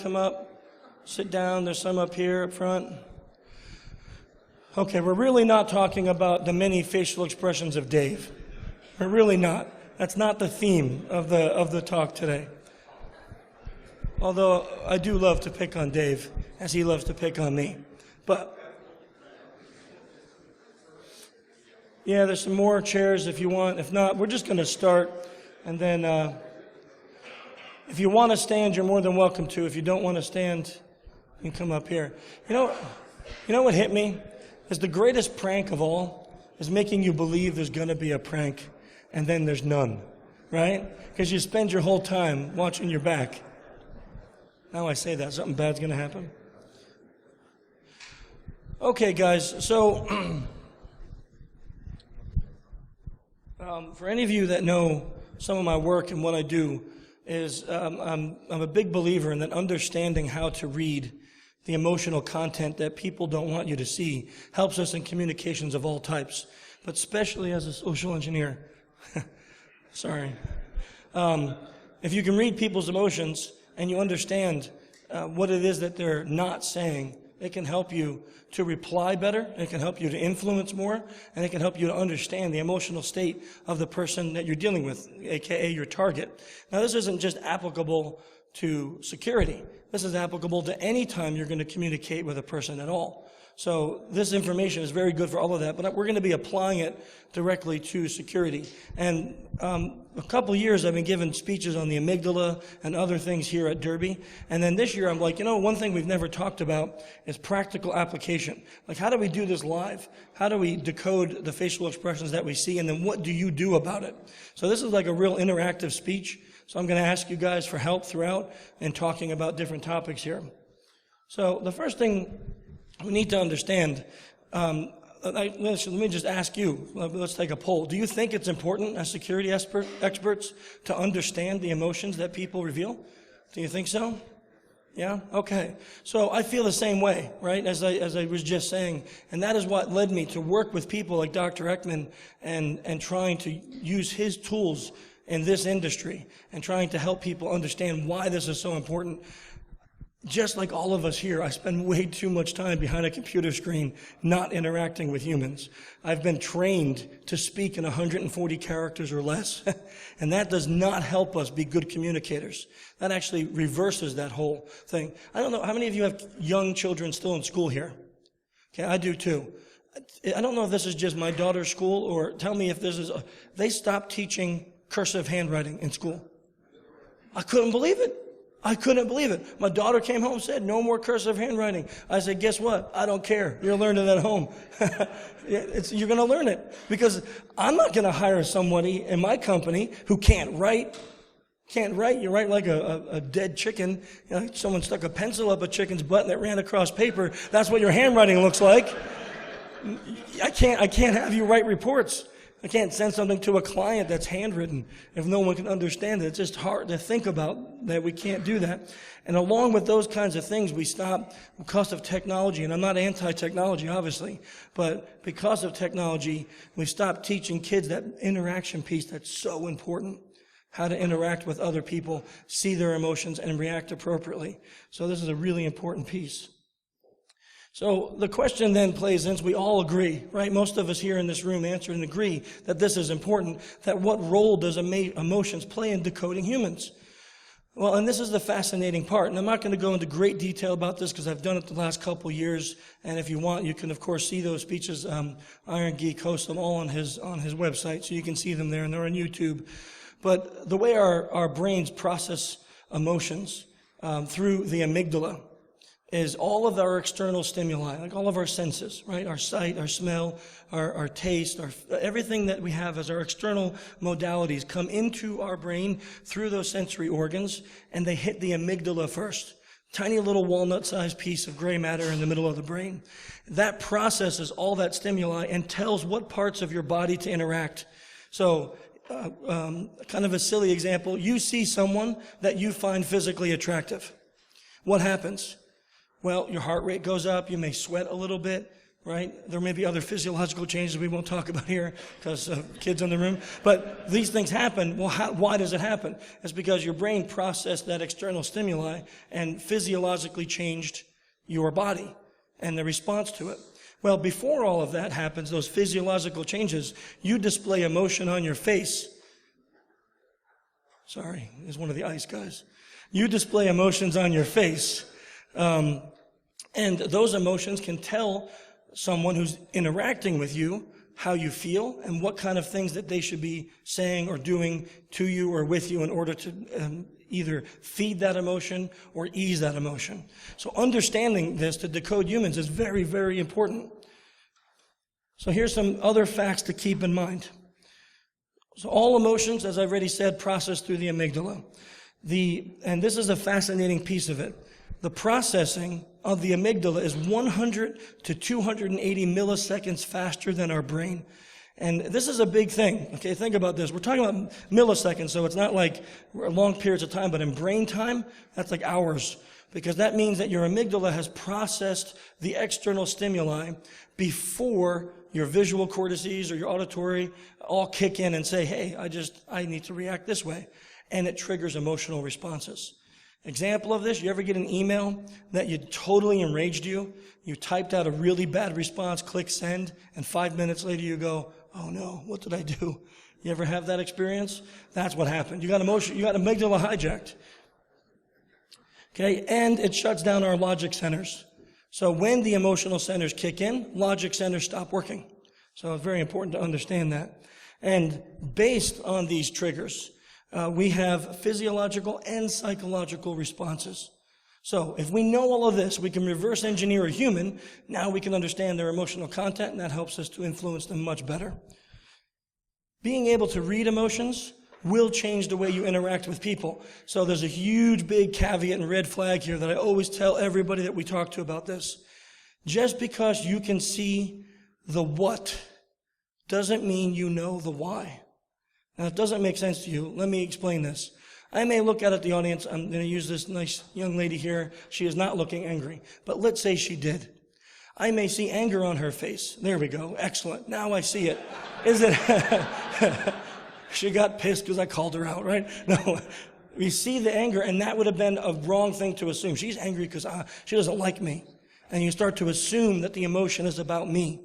come up, sit down. There's some up here up front. Okay, we're really not talking about the many facial expressions of Dave. We're really not. That's not the theme of the talk today. Although I do love to pick on Dave, as he loves to pick on me. But yeah, there's some more chairs if you want. If not, we're just going to start. And then if you want to stand, you're more than welcome to. If you don't want to stand, you can come up here. You know what hit me? Is the greatest prank of all is making you believe there's going to be a prank, and then there's none, right? Because you spend your whole time watching your back. Now I say that, something bad's going to happen. Okay, guys, so for any of you that know some of my work and what I do is I'm a big believer in that understanding how to read the emotional content that people don't want you to see helps us in communications of all types, but especially as a social engineer. Sorry. If you can read people's emotions and you understand what it is that they're not saying, it can help you to reply better, it can help you to influence more, and it can help you to understand the emotional state of the person that you're dealing with, aka your target. Now, this isn't just applicable to security. This is applicable to any time you're going to communicate with a person at all. So this information is very good for all of that, but we're going to be applying it directly to security. And a couple of years I've been giving speeches on the amygdala and other things here at Derby. And then this year I'm like, one thing we've never talked about is practical application. Like, how do we do this live? How do we decode the facial expressions that we see? And then what do you do about it? So this is like a real interactive speech. So I'm going to ask you guys for help throughout in talking about different topics here. So the first thing we need to understand, let me just ask you, let's take a poll. Do you think it's important as security experts to understand the emotions that people reveal? Do you think so? Yeah? Okay. So I feel the same way, right, as I was just saying. And that is what led me to work with people like Dr. Ekman and trying to use his tools in this industry and trying to help people understand why this is so important. Just like all of us here, I spend way too much time behind a computer screen not interacting with humans. I've been trained to speak in 140 characters or less, and that does not help us be good communicators. That actually reverses that whole thing. I don't know, how many of you have young children still in school here? Okay, I do too. I don't know if this is just my daughter's school, or tell me if this is, they stopped teaching cursive handwriting in school. I couldn't believe it. I couldn't believe it. My daughter came home and said, no more cursive handwriting. I said, guess what? I don't care. You're learning at home. You're going to learn it. Because I'm not going to hire somebody in my company who can't write. You write like a dead chicken. Someone stuck a pencil up a chicken's butt and it ran across paper. That's what your handwriting looks like. I can't have you write reports. I can't send something to a client that's handwritten if no one can understand it. It's just hard to think about that we can't do that. And along with those kinds of things, we stop because of technology. And I'm not anti-technology, obviously, but because of technology, we stop teaching kids that interaction piece that's so important. How to interact with other people, see their emotions, and react appropriately. So this is a really important piece. So the question then plays, since we all agree, right? Most of us here in this room answer and agree that this is important, that what role does emotions play in decoding humans? Well, and this is the fascinating part. And I'm not going to go into great detail about this because I've done it the last couple of years. And if you want, you can, of course, see those speeches. Iron Geek hosts them all on his website, so you can see them there, and they're on YouTube. But the way our brains process emotions through the amygdala is all of our external stimuli, like all of our senses, right? Our sight, our smell, our taste, everything that we have as our external modalities come into our brain through those sensory organs, and they hit the amygdala first. Tiny little walnut-sized piece of gray matter in the middle of the brain. That processes all that stimuli and tells what parts of your body to interact. So, kind of a silly example, you see someone that you find physically attractive. What happens? Well, your heart rate goes up, you may sweat a little bit, right? There may be other physiological changes we won't talk about here because of kids in the room. But these things happen. Well, why does it happen? It's because your brain processed that external stimuli and physiologically changed your body and the response to it. Well, before all of that happens, those physiological changes, you display emotion on your face. Sorry, there's one of the ice guys. You display emotions on your face. And those emotions can tell someone who's interacting with you how you feel and what kind of things that they should be saying or doing to you or with you in order to either feed that emotion or ease that emotion. So understanding this to decode humans is very, very important. So here's some other facts to keep in mind. So all emotions, as I've already said, process through the amygdala. And this is a fascinating piece of it. The processing of the amygdala is 100 to 280 milliseconds faster than our brain. And this is a big thing. Okay, think about this. We're talking about milliseconds, so it's not like long periods of time, but in brain time, that's like hours. Because that means that your amygdala has processed the external stimuli before your visual cortices or your auditory all kick in and say, hey, I need to react this way. And it triggers emotional responses. Example of this, you ever get an email that you totally enraged you? You typed out a really bad response, click send, and 5 minutes later you go, oh no, what did I do? You ever have that experience? That's what happened. You got amygdala hijacked. Okay, and it shuts down our logic centers. So when the emotional centers kick in, logic centers stop working. So it's very important to understand that. And based on these triggers, we have physiological and psychological responses. So if we know all of this, we can reverse engineer a human. Now we can understand their emotional content, and that helps us to influence them much better. Being able to read emotions will change the way you interact with people. So there's a huge, big caveat and red flag here that I always tell everybody that we talk to about this. Just because you can see the what doesn't mean you know the why. Now, it doesn't make sense to you. Let me explain this. I may look out at the audience. I'm going to use this nice young lady here. She is not looking angry. But let's say she did. I may see anger on her face. There we go. Excellent. Now I see it. Is it? She got pissed because I called her out, right? No. We see the anger, and that would have been a wrong thing to assume. She's angry because she doesn't like me. And you start to assume that the emotion is about me.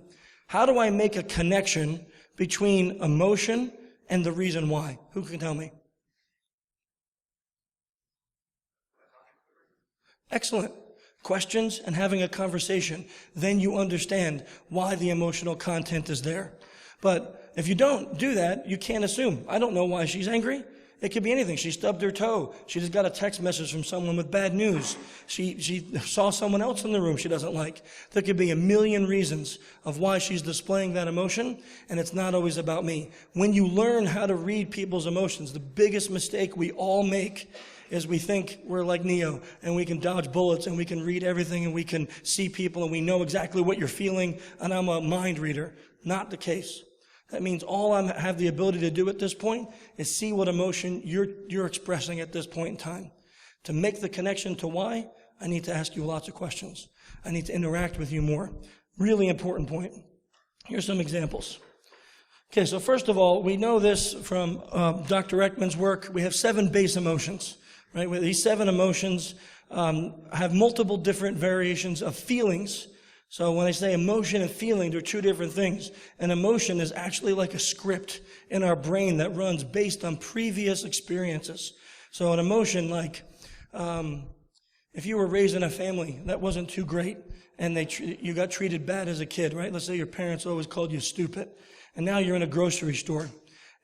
How do I make a connection between emotion and the reason why? Who can tell me? Excellent. Questions and having a conversation. Then you understand why the emotional content is there. But if you don't do that, you can't assume. I don't know why she's angry. It could be anything. She stubbed her toe. She just got a text message from someone with bad news. She saw someone else in the room she doesn't like. There could be a million reasons of why she's displaying that emotion, and it's not always about me. When you learn how to read people's emotions, the biggest mistake we all make is we think we're like Neo, and we can dodge bullets, and we can read everything, and we can see people, and we know exactly what you're feeling, and I'm a mind reader. Not the case. That means all I have the ability to do at this point is see what emotion you're expressing at this point in time. To make the connection to why, I need to ask you lots of questions. I need to interact with you more. Really important point. Here's some examples. Okay, so first of all, we know this from Dr. Ekman's work. We have 7 base emotions, right? These 7 emotions have multiple different variations of feelings. So when I say emotion and feeling, they're 2 different things. An emotion is actually like a script in our brain that runs based on previous experiences. So an emotion like, if you were raised in a family that wasn't too great and you got treated bad as a kid, right? Let's say your parents always called you stupid. And now you're in a grocery store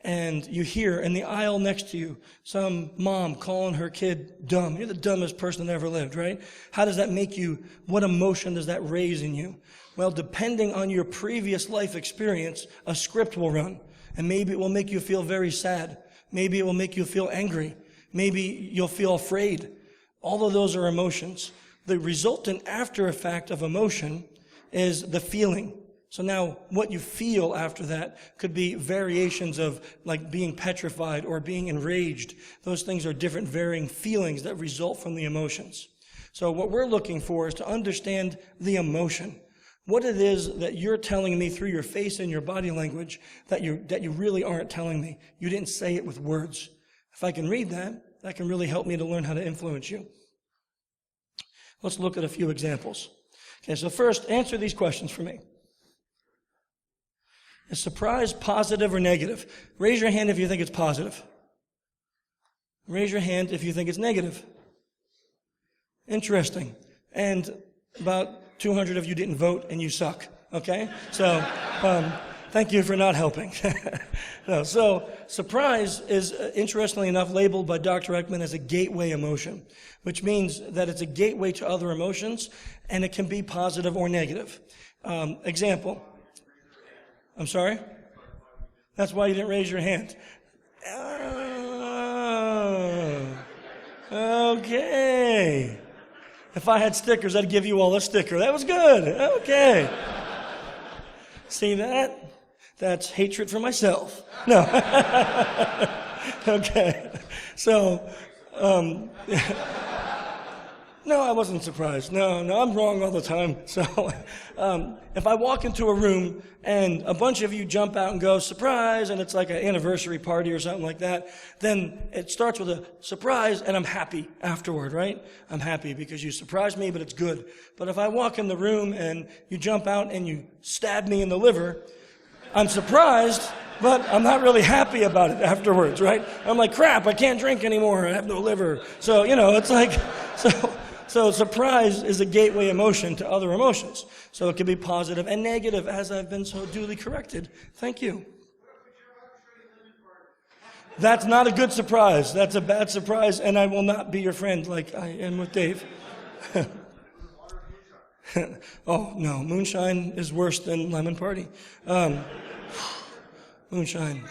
and you hear in the aisle next to you some mom calling her kid dumb. You're the dumbest person that ever lived, right? How does that make you? What emotion does that raise in you? Well, depending on your previous life experience, a script will run. And maybe it will make you feel very sad. Maybe it will make you feel angry. Maybe you'll feel afraid. All of those are emotions. The resultant after effect of emotion is the feeling. So now what you feel after that could be variations of like being petrified or being enraged. Those things are different varying feelings that result from the emotions. So what we're looking for is to understand the emotion. what it is that you're telling me through your face and your body language that you really aren't telling me. You didn't say it with words. If I can read that, that can really help me to learn how to influence you. Let's look at a few examples. Okay, so first, answer these questions for me. Is surprise positive or negative? Raise your hand if you think it's positive. Raise your hand if you think it's negative. Interesting. And about 200 of you didn't vote and you suck. Okay? So, thank you for not helping. No, so, surprise is, interestingly enough, labeled by Dr. Ekman as a gateway emotion, which means that it's a gateway to other emotions, and it can be positive or negative. Example. I'm sorry? That's why you didn't raise your hand. Okay. If I had stickers, I'd give you all a sticker. That was good. Okay. See that? That's hatred for myself. No. Okay. So, no, I wasn't surprised. No, I'm wrong all the time. So, if I walk into a room and a bunch of you jump out and go, surprise, and it's like an anniversary party or something like that, then it starts with a surprise and I'm happy afterward, right? I'm happy because you surprised me, but it's good. But if I walk in the room and you jump out and you stab me in the liver, I'm surprised, but I'm not really happy about it afterwards, right? I'm like, crap, I can't drink anymore. I have no liver. So, it's like, so surprise is a gateway emotion to other emotions. So it can be positive and negative, as I've been so duly corrected. Thank you. That's not a good surprise. That's a bad surprise, and I will not be your friend like I am with Dave. Oh, no, moonshine is worse than lemon party. Moonshine.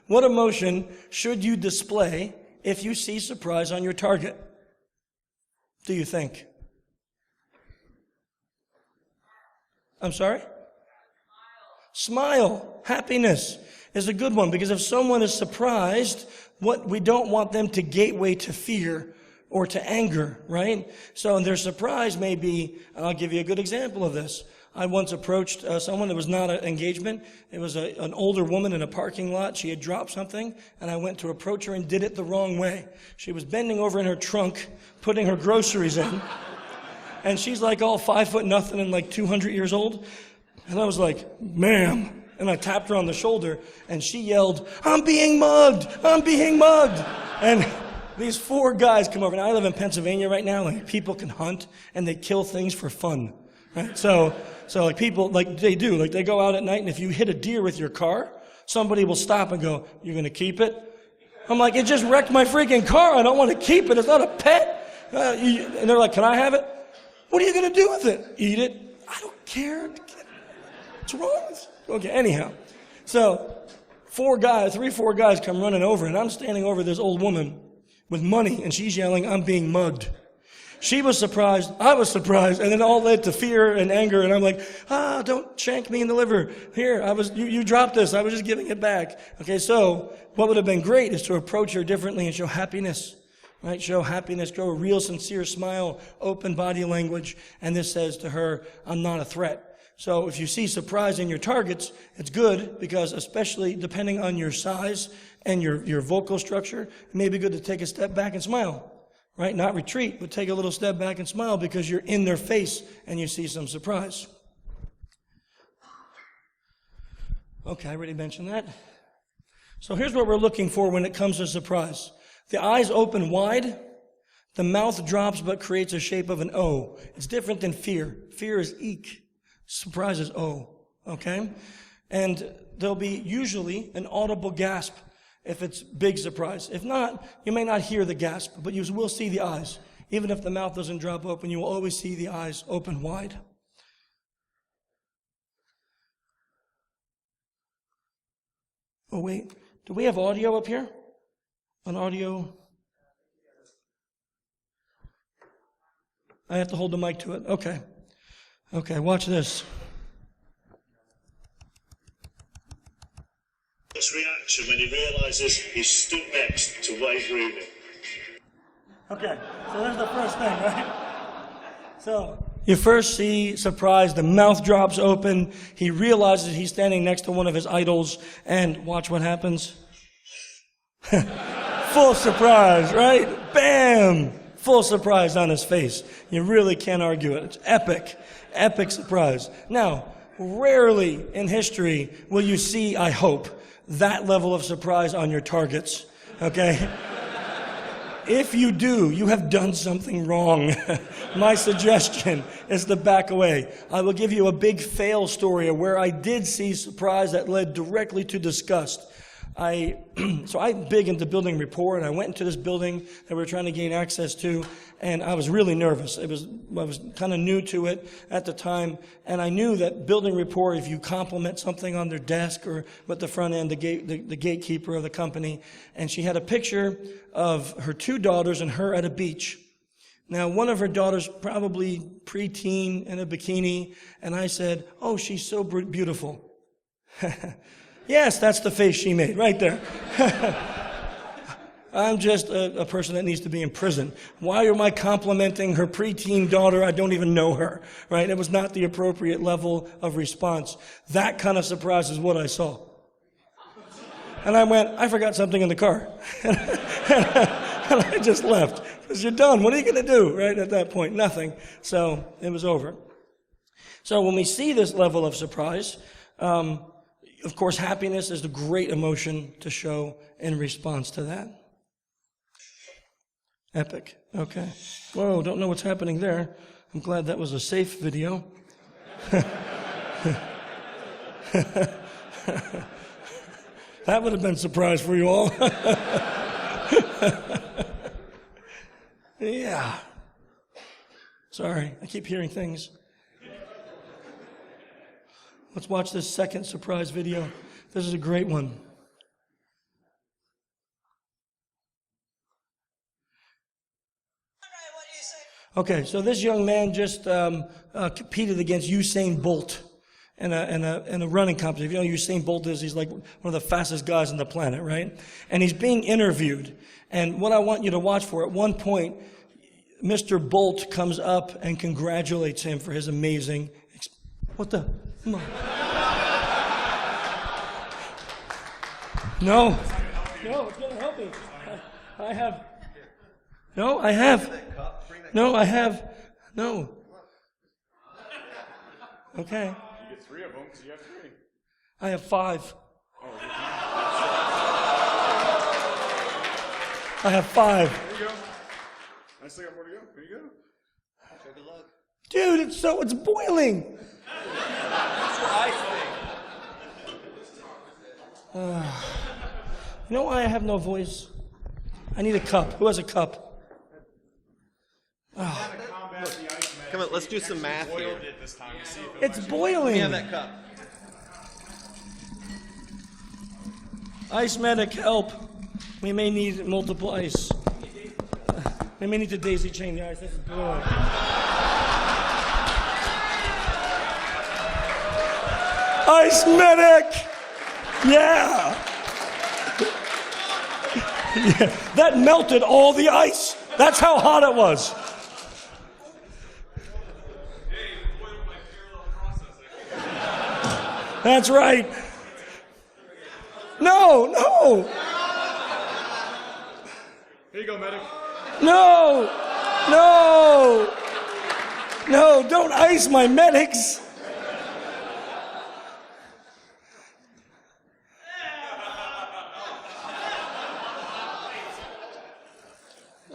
What emotion should you display if you see surprise on your target? Do you think? I'm sorry? Smile. Happiness is a good one, because if someone is surprised, we don't want them to gateway to fear or to anger, right? So their surprise may be, and I'll give you a good example of this. I once approached someone. It was not an engagement. It was an older woman in a parking lot. She had dropped something, and I went to approach her and did it the wrong way. She was bending over in her trunk, putting her groceries in, and she's like all 5'0" and like 200 years old. And I was like, ma'am. And I tapped her on the shoulder, and she yelled, I'm being mugged! I'm being mugged! And these 4 guys come over. Now, I live in Pennsylvania right now, and people can hunt, and they kill things for fun. Right? So like people, like they do, like they go out at night, and if you hit a deer with your car, somebody will stop and go, you're going to keep it? I'm like, it just wrecked my freaking car. I don't want to keep it. It's not a pet. And they're like, can I have it? What are you going to do with it? Eat it? I don't care. What's wrong with you? Okay, anyhow. So 4 guys come running over, and I'm standing over this old woman with money, and she's yelling, I'm being mugged. She was surprised, I was surprised, and it all led to fear and anger, and I'm like, don't shank me in the liver. Here, you dropped this, I was just giving it back. Okay, so what would have been great is to approach her differently and show happiness, right? Show happiness, show a real sincere smile, open body language, and this says to her, I'm not a threat. So if you see surprise in your targets, it's good, because especially depending on your size and your vocal structure, it may be good to take a step back and smile. Right? Not retreat, but take a little step back and smile, because you're in their face and you see some surprise. Okay, I already mentioned that. So here's what we're looking for when it comes to surprise. The eyes open wide, the mouth drops but creates a shape of an O. It's different than fear. Fear is eek. Surprise is O. Okay? And there'll be usually an audible gasp if it's big surprise. If not, you may not hear the gasp, but you will see the eyes. Even if the mouth doesn't drop open, you will always see the eyes open wide. Oh, wait. Do we have audio up here? An audio? I have to hold the mic to it. Okay. Okay, watch this. His reaction when he realizes he's stood next to Wade Rooney. Okay, so there's the first thing, right? So you first see surprise, the mouth drops open, he realizes he's standing next to one of his idols, and watch what happens. Full surprise, right? Bam! Full surprise on his face. You really can't argue it. It's epic. Epic surprise. Now, rarely in history will you see, I hope, that level of surprise on your targets. Okay? If you do, you have done something wrong. My suggestion is to back away. I will give you a big fail story of where I did see surprise that led directly to disgust. So I'm big into building rapport, and I went into this building that we were trying to gain access to, and I was really nervous. I was kind of new to it at the time, and I knew that building rapport, if you compliment something on their desk or at the front end, the gatekeeper of the company, and she had a picture of her two daughters and her at a beach. Now, one of her daughters, probably preteen in a bikini, and I said, "Oh, she's so beautiful." Yes, that's the face she made, right there. I'm just a person that needs to be in prison. Why am I complimenting her preteen daughter? I don't even know her, right? It was not the appropriate level of response. That kind of surprise is what I saw. And I went, I forgot something in the car. And I just left. Because you're done. What are you going to do, right, at that point? Nothing. So it was over. So when we see this level of surprise, of course, happiness is the great emotion to show in response to that. Epic. Okay. Whoa, don't know what's happening there. I'm glad that was a safe video. That would have been a surprise for you all. Yeah. Sorry, I keep hearing things. Let's watch this second surprise video. This is a great one. Okay, so this young man just competed against Usain Bolt in a running competition. If you know who Usain Bolt is, he's like one of the fastest guys on the planet, right? And he's being interviewed. And what I want you to watch for, at one point, Mr. Bolt comes up and congratulates him for his amazing... What the... Come on. No, it's going to help me. I have. No. Okay. You get 3 of them because you have 3. I have 5. I have 5. There you go. I still got more to go. Here you go. Good luck. Dude, it's boiling. That's what I think. You know why I have no voice? I need a cup. Who has a cup? Oh. Come on, let's do some math here. It's boiling. Have that cup. Ice medic, help. We may need multiple ice. We may need to daisy chain the ice. This is boiling. Ice medic! Yeah! Yeah! That melted all the ice. That's how hot it was. That's right. No! Here you go, medic. No, don't ice my medics.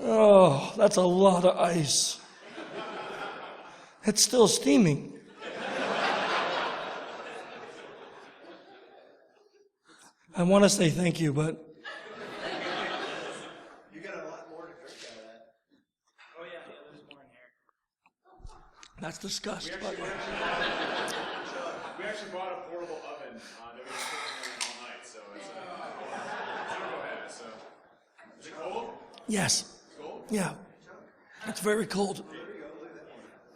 Oh, that's a lot of ice. It's still steaming. I want to say thank you, but... You got a lot more to drink out of that. Oh yeah, there's more in here. That's disgusting. We actually bought a portable oven that we've been cooking in all night, so it's turbo head. So is it cold? Yes. It's cold? Yeah. It's very cold.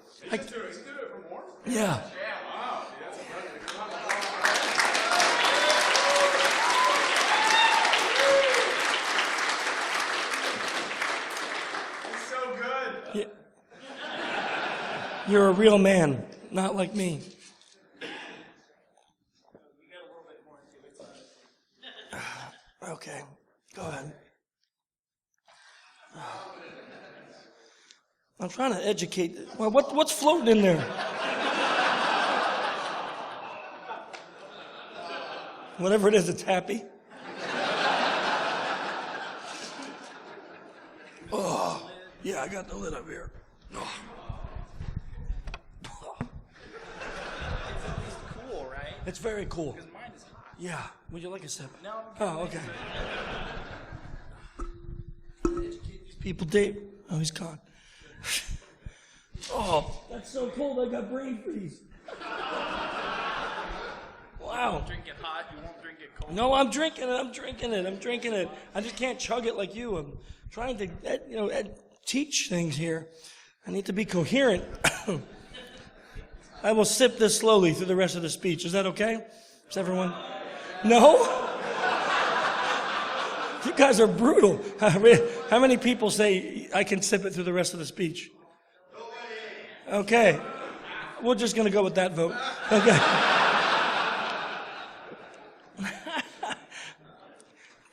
Is it for more? Yeah. Yeah. Wow. That's impressive. It's so good. Yeah. You're a real man, not like me. Okay, go ahead. I'm trying to educate. Well, what's floating in there? Whatever it is, it's happy. Oh, yeah, I got the lid up here. Oh. Cool, right? It's very cool. Because mine is hot. Yeah, would you like a sip? No. Oh, okay. People, Dave. Oh, he's gone. Oh, that's so cold. I got brain freeze. Wow. Drink it hot. You won't drink it cold. No, I'm drinking it. I just can't chug it like you. I'm trying to, teach things here. I need to be coherent. I will sip this slowly through the rest of the speech. Is that okay? Is everyone? No? You guys are brutal. How many people say I can sip it through the rest of the speech? Okay. We're just going to go with that vote. Okay.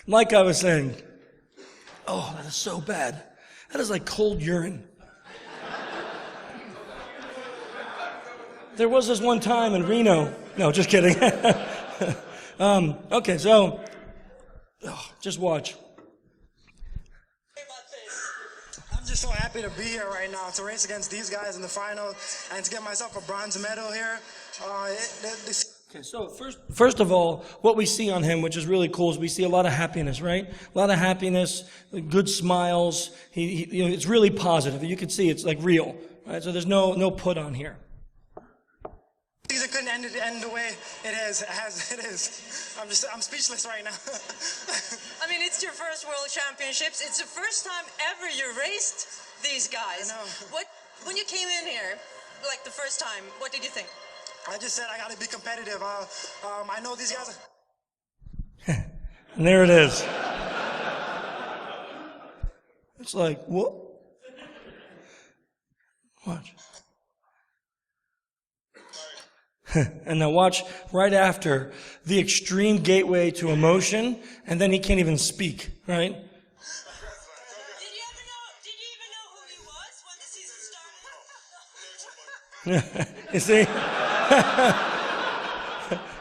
Like I was saying, oh, that is so bad. That is like cold urine. There was this one time in Reno. No, just kidding. Okay, so just watch. I'm just so happy to be here right now to race against these guys in the final and to get myself a bronze medal here. Okay, so first of all, what we see on him, which is really cool, is we see a lot of happiness, right? A lot of happiness, good smiles. It's really positive. You can see it's like real, right? So there's no put on here. Season couldn't end the way it is. It is. I'm speechless right now. I mean, it's your first World Championships. It's the first time ever you raced these guys. I know. When you came in here, like the first time, what did you think? I just said I got to be competitive. I know these guys. And there it is. It's like, what? Watch. And now watch right after the extreme gateway to emotion, and then he can't even speak, right? Did you even know who he was when the season started? You see?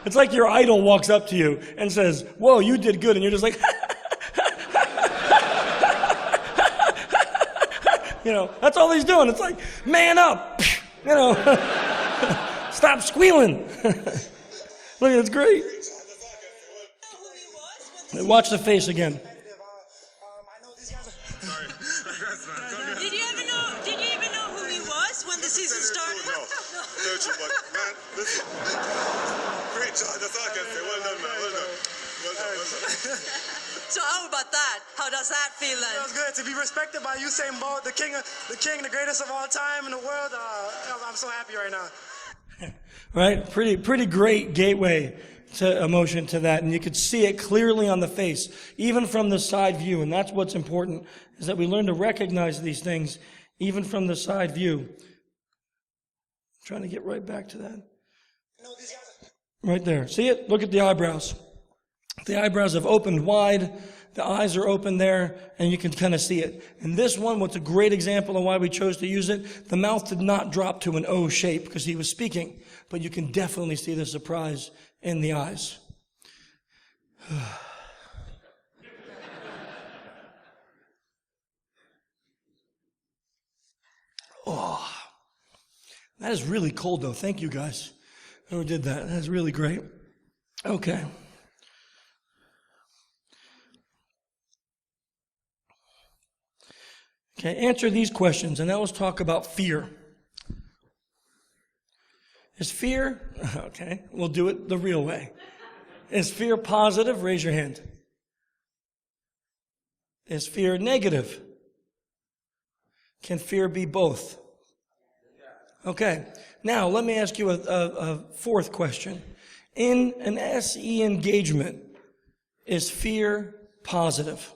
It's like your idol walks up to you and says, whoa, you did good, and you're just like, that's all he's doing. It's like, man up, stop squealing. Look, it's great. Watch the face again. Did you even know who he was when the season started? Don't you, but man, listen. Great job. That's all I can say. Well done, man. Well done. So how about that? How does that feel then? It was good to be respected by Usain Bolt, the king, the greatest of all time in the world. I'm so happy right now. Right? Pretty great gateway to emotion to that. And you could see it clearly on the face, even from the side view. And that's what's important, is that we learn to recognize these things, even from the side view. I'm trying to get right back to that. Right there. See it? Look at the eyebrows. The eyebrows have opened wide. The eyes are open there, and you can kind of see it. And this one, what's a great example of why we chose to use it, the mouth did not drop to an O shape because he was speaking, but you can definitely see the surprise in the eyes. Oh, that is really cold, though. Thank you, guys, who did that. That's really great. Okay. Okay, answer these questions, and now let's talk about fear. Is fear, okay, we'll do it the real way. Is fear positive? Raise your hand. Is fear negative? Can fear be both? Okay, now let me ask you a fourth question. In an SE engagement, is fear positive?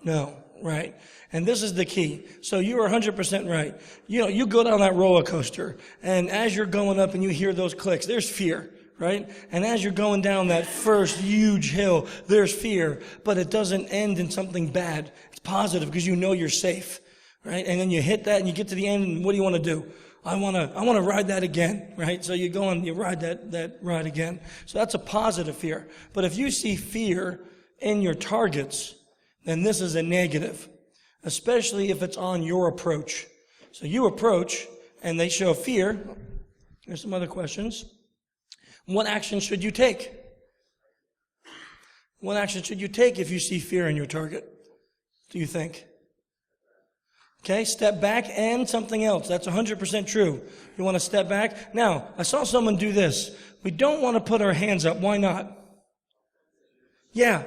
No. right? And this is the key. So you are 100% right. You know, you go down that roller coaster, and as you're going up and you hear those clicks, there's fear, right? And as you're going down that first huge hill, there's fear, but it doesn't end in something bad. It's positive because you know you're safe, right? And then you hit that and you get to the end, and what do you want to do? I want to ride that again, right? So you go and you ride that ride again. So that's a positive fear. But if you see fear in your targets, then this is a negative, especially if it's on your approach. So you approach and they show fear. Here's some other questions. What action should you take? What action should you take if you see fear in your target, do you think? Okay, step back and something else. That's 100% true. You want to step back? Now, I saw someone do this. We don't want to put our hands up. Why not? Yeah,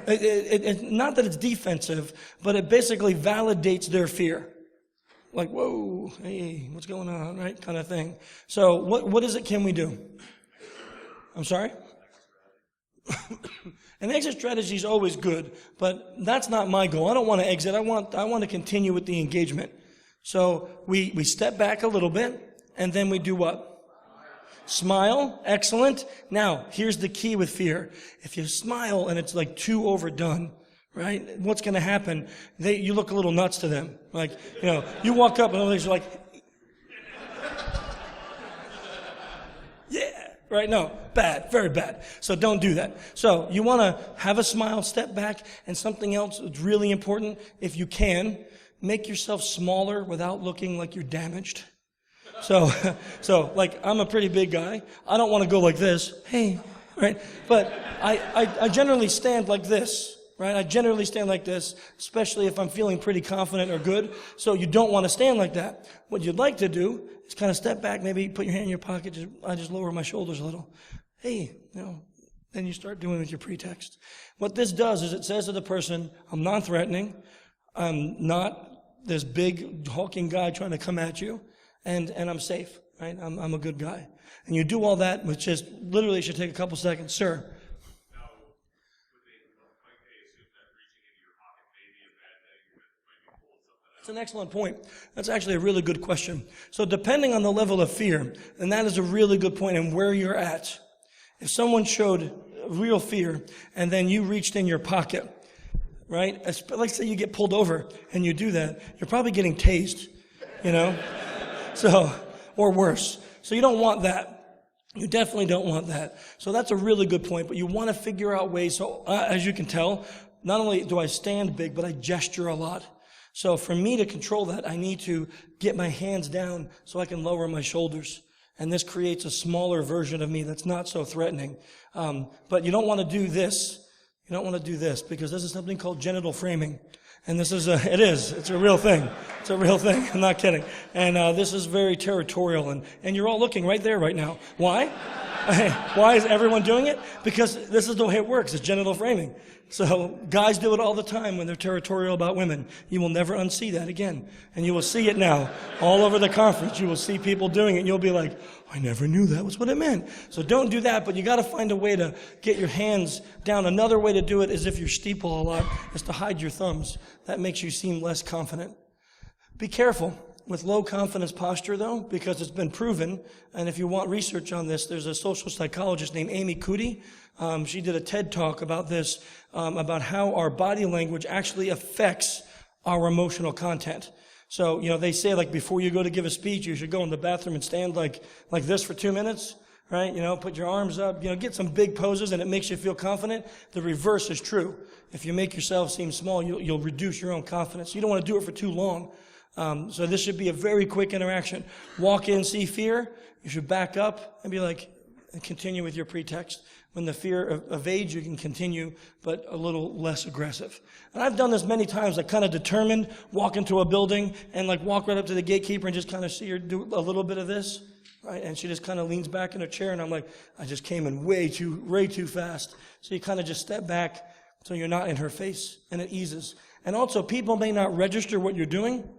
not that it's defensive, but it basically validates their fear. Like, whoa, hey, what's going on, right? Kind of thing. So what is it can we do? I'm sorry? An exit strategy is always good, but that's not my goal. I don't want to exit. I want to continue with the engagement. So we step back a little bit, and then we do what? Smile. Excellent. Now, here's the key with fear. If you smile and it's like too overdone, right? What's going to happen? You look a little nuts to them. Like, you know, you walk up and others are like, yeah, right? No, bad, very bad. So don't do that. So you want to have a smile, step back, and something else that's really important, if you can, make yourself smaller without looking like you're damaged. So like, I'm a pretty big guy. I don't want to go like this. Hey, right? But I generally stand like this, right? I generally stand like this, especially if I'm feeling pretty confident or good. So you don't want to stand like that. What you'd like to do is kind of step back, maybe put your hand in your pocket. I just lower my shoulders a little. Hey, you know, then you start doing with your pretext. What this does is it says to the person, I'm non-threatening. I'm not this big hulking guy trying to come at you, and I'm safe, right? I'm a good guy. And you do all that, which is literally should take a couple seconds. Sir? Now, would they, like they assume that reaching into your pocket may be a bad thing, but might be pulling something out? That's an excellent point. That's actually a really good question. So depending on the level of fear, and that is a really good point and where you're at. If someone showed real fear and then you reached in your pocket, right? Let's say you get pulled over and you do that, you're probably getting tased, you know? So, or worse. So you don't want that. You definitely don't want that. So that's a really good point, but you want to figure out ways. So as you can tell, not only do I stand big, but I gesture a lot. So for me to control that, I need to get my hands down so I can lower my shoulders. And this creates a smaller version of me that's not so threatening. But you don't want to do this. You don't want to do this because this is something called genital framing. And this is it's a real thing. It's a real thing. I'm not kidding. And this is very territorial. And you're all looking right there right now. Why? Why is everyone doing it? Because this is the way it works. It's genital framing. So guys do it all the time when they're territorial about women. You will never unsee that again. And you will see it now all over the conference. You will see people doing it and you'll be like, I never knew that was what it meant. So don't do that, but you got to find a way to get your hands down. Another way to do it is if you steeple a lot, is to hide your thumbs. That makes you seem less confident. Be careful with low confidence posture though, because it's been proven. And if you want research on this, there's a social psychologist named Amy Cuddy. She did a TED talk about this, about how our body language actually affects our emotional content. So, you know, they say like before you go to give a speech, you should go in the bathroom and stand like this for 2 minutes, right? You know, put your arms up, you know, get some big poses and it makes you feel confident. The reverse is true. If you make yourself seem small, you'll reduce your own confidence. You don't want to do it for too long. So this should be a very quick interaction. Walk in, see fear. You should back up and be like, and continue with your pretext. When the fear evades, you can continue, but a little less aggressive. And I've done this many times. I kind of determined, walk into a building and like walk right up to the gatekeeper and just kind of see her do a little bit of this, right? And she just kind of leans back in her chair and I'm like, I just came in way too fast. So you kind of just step back so you're not in her face and it eases. And also people may not register what you're doing,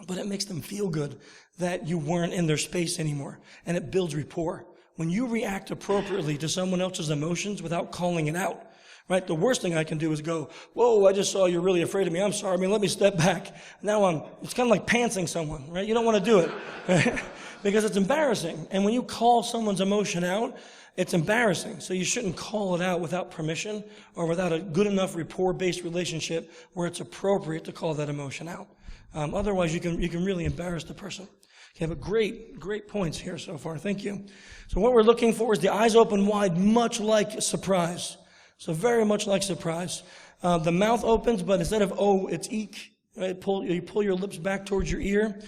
but it makes them feel good that you weren't in their space anymore. And it builds rapport. When you react appropriately to someone else's emotions without calling it out, right? The worst thing I can do is go, whoa, I just saw you're really afraid of me. I'm sorry. I mean, let me step back. Now it's kind of like pantsing someone, right? You don't want to do it, right? Because it's embarrassing. And when you call someone's emotion out, it's embarrassing. So you shouldn't call it out without permission or without a good enough rapport-based relationship where it's appropriate to call that emotion out. Otherwise, you can really embarrass the person. Okay, but great points here so far. Thank you. So what we're looking for is the eyes open wide, much like surprise. So very much like surprise. The mouth opens, but instead of oh, it's eek. Right? You pull your lips back towards your ear.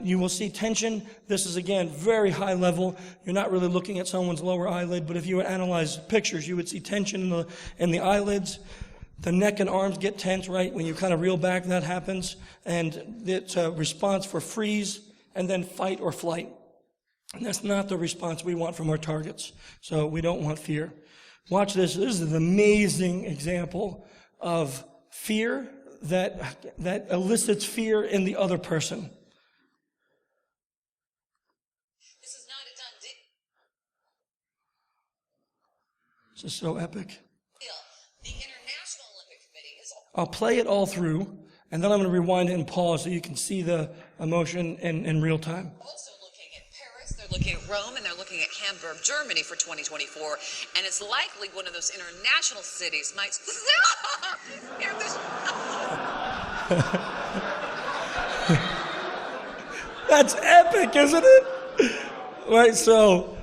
You will see tension. This is, again, very high level. You're not really looking at someone's lower eyelid, but if you would analyze pictures, you would see tension in the eyelids. The neck and arms get tense, right? When you kind of reel back, that happens. And it's a response for freeze and then fight or flight. And that's not the response we want from our targets. So we don't want fear. Watch this. This is an amazing example of fear that elicits fear in the other person. This is not a done deal. This is so epic. The International Olympic Committee is I'll play it all through, and then I'm going to rewind it and pause so you can see the emotion in real time. also looking at Paris, they're looking at Rome, and they're looking at Hamburg, Germany for 2024. And it's likely one of those international cities might... Hear this? That's epic, isn't it? Right, so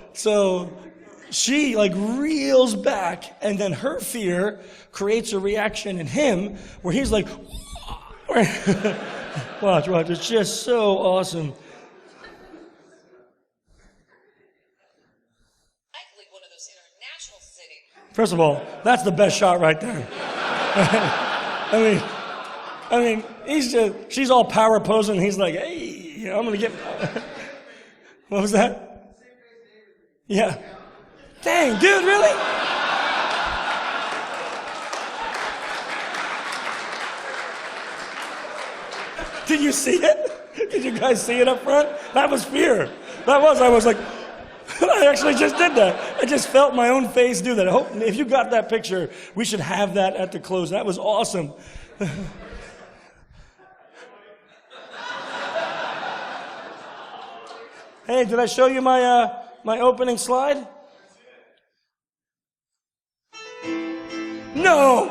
she like reels back, and then her fear creates a reaction in him where he's like, watch, it's just so awesome. Likely one of those international cities. First of all, that's the best shot right there. I mean, she's all power posing, and he's like, hey, I'm gonna get, what was that? Yeah. Dang, dude, really? Did you see it? Did you guys see it up front? That was fear. I was like, I actually just did that. I just felt my own face do that. I hope if you got that picture, we should have that at the close. That was awesome. Hey, did I show you my opening slide? No!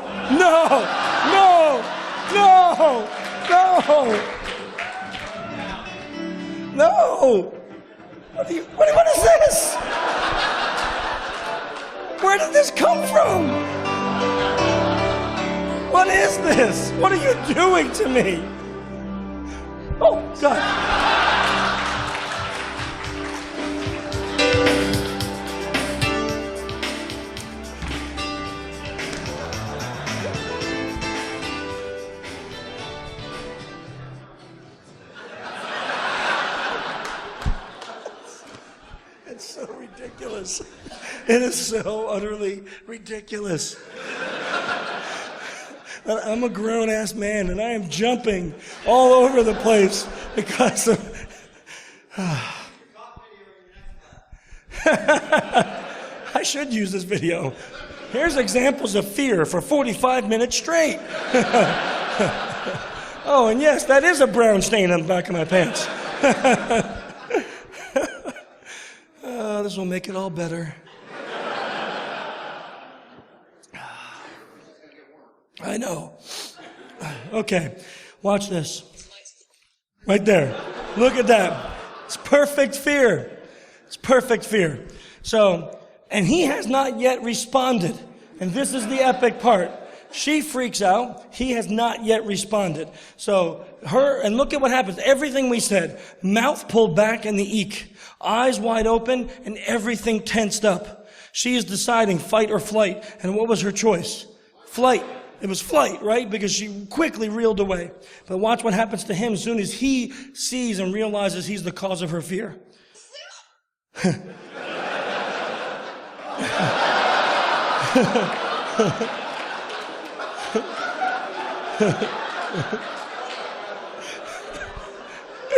What is this? Where did this come from? What is this? What are you doing to me? Oh, God. It is so utterly ridiculous. I'm a grown-ass man, and I am jumping all over the place because of... I should use this video. Here's examples of fear for 45 minutes straight. Oh, and yes, that is a brown stain on the back of my pants. This will make it all better. I know. Okay, watch this. Right there. Look at that. It's perfect fear. It's perfect fear. So, and he has not yet responded. And this is the epic part. She freaks out. He has not yet responded. So and look at what happens. Everything we said. Mouth pulled back in the eek. Eyes wide open and everything tensed up. She is deciding fight or flight. And what was her choice? Flight. It was flight, right? Because she quickly reeled away. But watch what happens to him as soon as he sees and realizes he's the cause of her fear.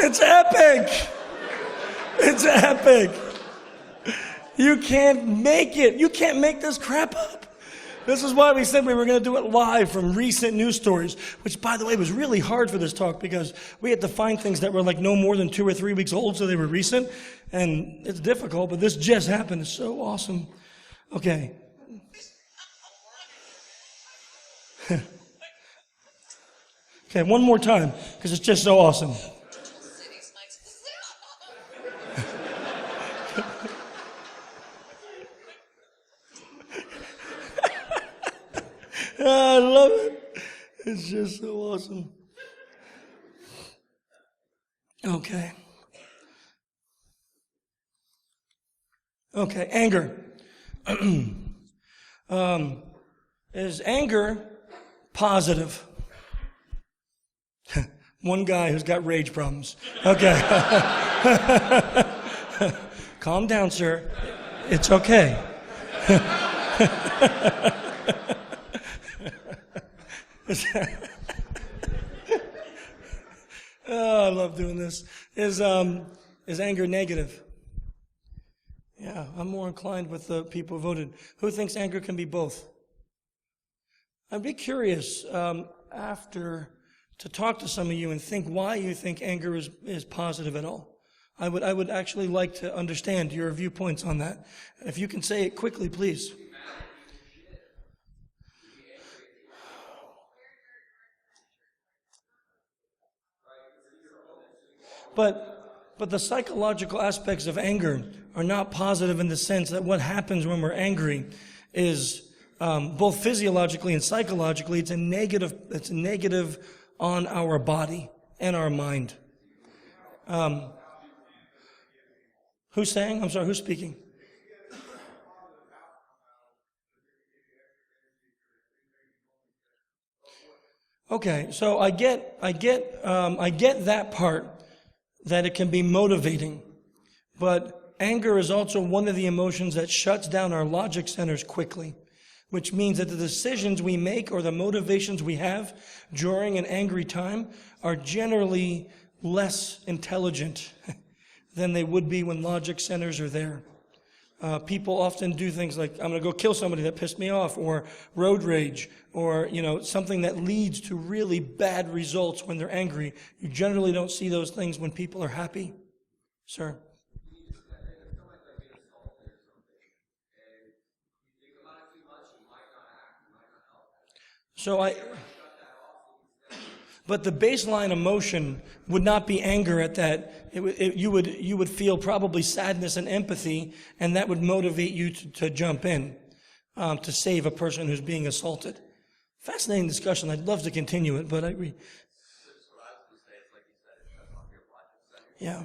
It's epic. It's epic. You can't make it. You can't make this crap up. This is why we said we were going to do it live from recent news stories, which, by the way, was really hard for this talk because we had to find things that were like no more than 2 or 3 weeks old, so they were recent. And it's difficult, but this just happened. It's so awesome. Okay. Okay, one more time, because it's just so awesome. Cities might. I love it. It's just so awesome. Okay. Okay, anger. Is anger positive? One guy who's got rage problems. Okay. Calm down, sir. It's okay. Oh, I love doing this. Is anger negative? Yeah, I'm more inclined with the people who voted. Who thinks anger can be both? I'd be curious after to talk to some of you and think why you think anger is positive at all. I would actually like to understand your viewpoints on that. If you can say it quickly, please. But the psychological aspects of anger are not positive in the sense that what happens when we're angry is both physiologically and psychologically, it's a negative on our body and our mind. Who's saying? I'm sorry, who's speaking? Okay, so I get that part, that it can be motivating, but anger is also one of the emotions that shuts down our logic centers quickly, which means that the decisions we make or the motivations we have during an angry time are generally less intelligent than they would be when logic centers are there. People often do things like, I'm going to go kill somebody that pissed me off, or road rage, or, something that leads to really bad results when they're angry. You generally don't see those things when people are happy. Sir? But the baseline emotion would not be anger at that. You would feel probably sadness and empathy, and that would motivate you to jump in, to save a person who's being assaulted. Fascinating discussion. I'd love to continue it, but I agree. Yeah.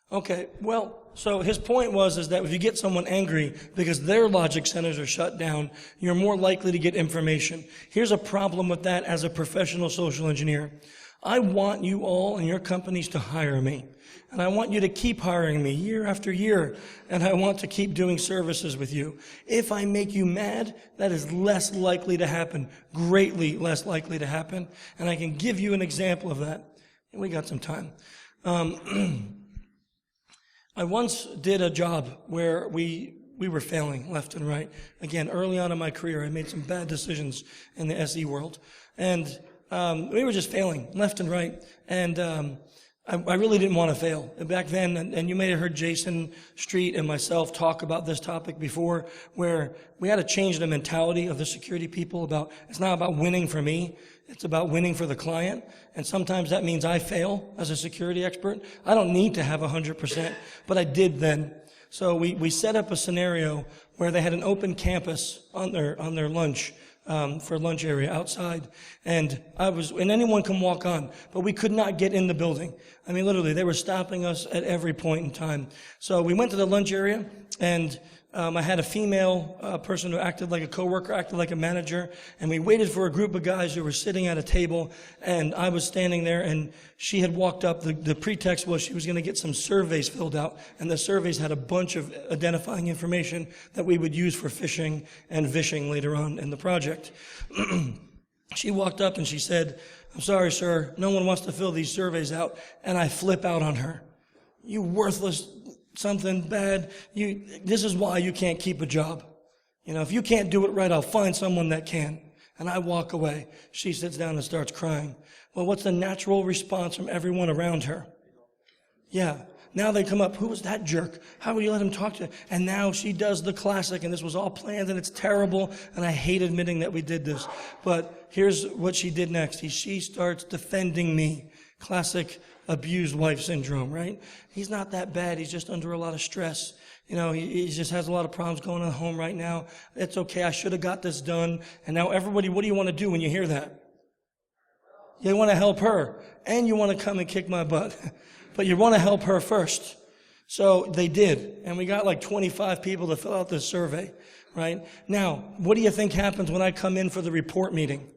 Okay, well, so his point is that if you get someone angry because their logic centers are shut down, you're more likely to get information. Here's a problem with that as a professional social engineer. I want you all and your companies to hire me. And I want you to keep hiring me year after year. And I want to keep doing services with you. If I make you mad, that is less likely to happen, greatly less likely to happen. And I can give you an example of that. And we got some time. I once did a job where we were failing left and right. Again, early on in my career, I made some bad decisions in the SE world. And we were just failing left and right. And I really didn't want to fail. Back then, and you may have heard Jason Street and myself talk about this topic before, where we had to change the mentality of the security people about, it's not about winning for me, it's about winning for the client. And sometimes that means I fail as a security expert. I don't need to have 100%, but I did then. So we set up a scenario where they had an open campus on their lunch, for lunch area outside. And anyone can walk on, but we could not get in the building. I mean, literally, they were stopping us at every point in time. So we went to the lunch area, and I had a female person who acted like a coworker, acted like a manager, and we waited for a group of guys who were sitting at a table, and I was standing there, and she had walked up. The pretext was she was going to get some surveys filled out, and the surveys had a bunch of identifying information that we would use for phishing and vishing later on in the project. She walked up and she said, "I'm sorry, sir, no one wants to fill these surveys out." And I flip out on her. "You worthless something bad. This is why you can't keep a job. If you can't do it right, I'll find someone that can." And I walk away. She sits down and starts crying. Well, what's the natural response from everyone around her? Yeah. Now they come up, "Who was that jerk? How would you let him talk to you?" And now she does the classic, and this was all planned, and it's terrible, and I hate admitting that we did this. But here's what she did next. She starts defending me. Classic abused wife syndrome, right? He's not that bad. He's just under a lot of stress. He just has a lot of problems going on at home right now. It's okay. I should have got this done. And now everybody, what do you want to do when you hear that? You want to help her, and you want to come and kick my butt. But you want to help her first. So they did. And we got like 25 people to fill out this survey, right? Now, what do you think happens when I come in for the report meeting?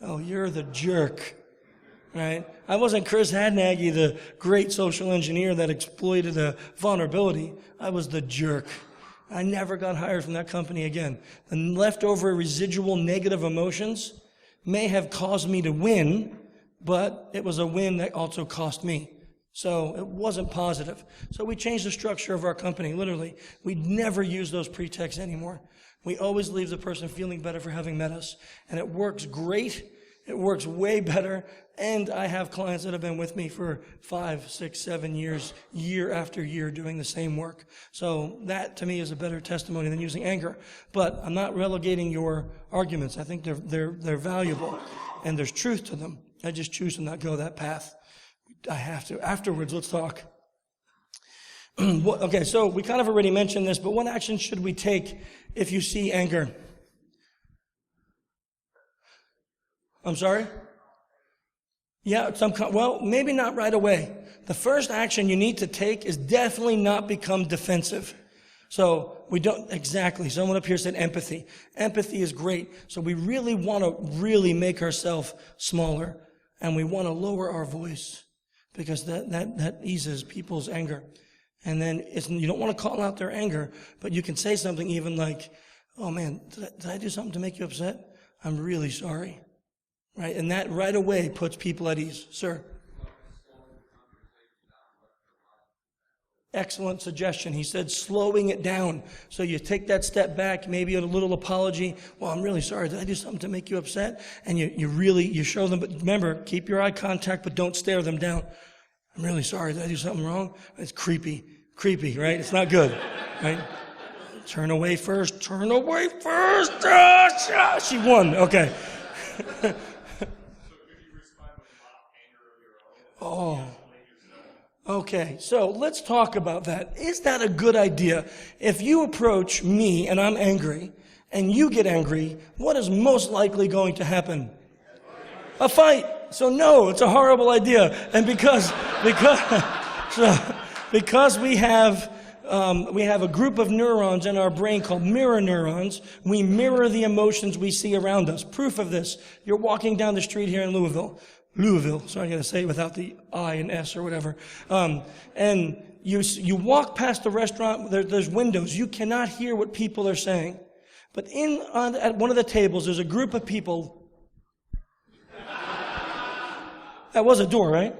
"Oh, you're the jerk." Right? I wasn't Chris Hadnagy, the great social engineer that exploited a vulnerability. I was the jerk. I never got hired from that company again. The leftover residual negative emotions may have caused me to win, but it was a win that also cost me. So it wasn't positive. So we changed the structure of our company, literally. We never use those pretexts anymore. We always leave the person feeling better for having met us. And it works great. It works way better. And I have clients that have been with me for 5, 6, 7 years, year after year, doing the same work. So that, to me, is a better testimony than using anger. But I'm not relegating your arguments. I think they're valuable, and there's truth to them. I just choose to not go that path. I have to. Afterwards, let's talk. Okay, so we kind of already mentioned this, but what action should we take if you see anger? I'm sorry? Yeah, well, maybe not right away. The first action you need to take is definitely not become defensive. So we don't, exactly. Someone up here said empathy. Empathy is great. So we really want to really make ourselves smaller, and we want to lower our voice because that eases people's anger. And then you don't want to call out their anger, but you can say something even like, "Oh man, did I do something to make you upset? I'm really sorry." Right? And that right away puts people at ease. Sir? Excellent suggestion. He said slowing it down. So you take that step back, maybe a little apology. "Well, I'm really sorry. Did I do something to make you upset?" And you show them, but remember, keep your eye contact, but don't stare them down. "I'm really sorry. Did I do something wrong?" It's creepy, right? It's not good, right? Turn away first. Turn away first. She won. Okay. Oh. Okay, so let's talk about that. Is that a good idea? If you approach me and I'm angry, and you get angry, what is most likely going to happen? A fight. So no, it's a horrible idea. And because we have a group of neurons in our brain called mirror neurons, we mirror the emotions we see around us. Proof of this, you're walking down the street here in Louisville, so I gotta say it without the I and S or whatever. And you walk past the restaurant, there's windows, you cannot hear what people are saying. But at one of the tables, there's a group of people. That was a door, right?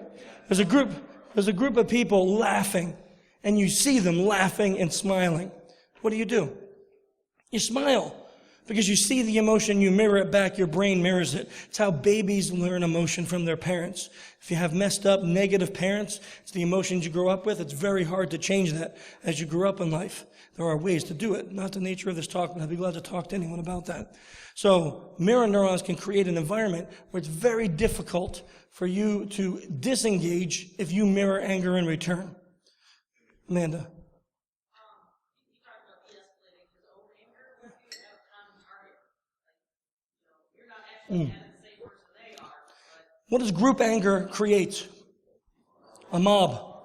There's a group of people laughing, and you see them laughing and smiling. What do? You smile. Because you see the emotion, you mirror it back, your brain mirrors it. It's how babies learn emotion from their parents. If you have messed up, negative parents, it's the emotions you grow up with. It's very hard to change that as you grow up in life. There are ways to do it. Not the nature of this talk, but I'd be glad to talk to anyone about that. So mirror neurons can create an environment where it's very difficult for you to disengage if you mirror anger in return. Amanda. What does group anger create? A mob.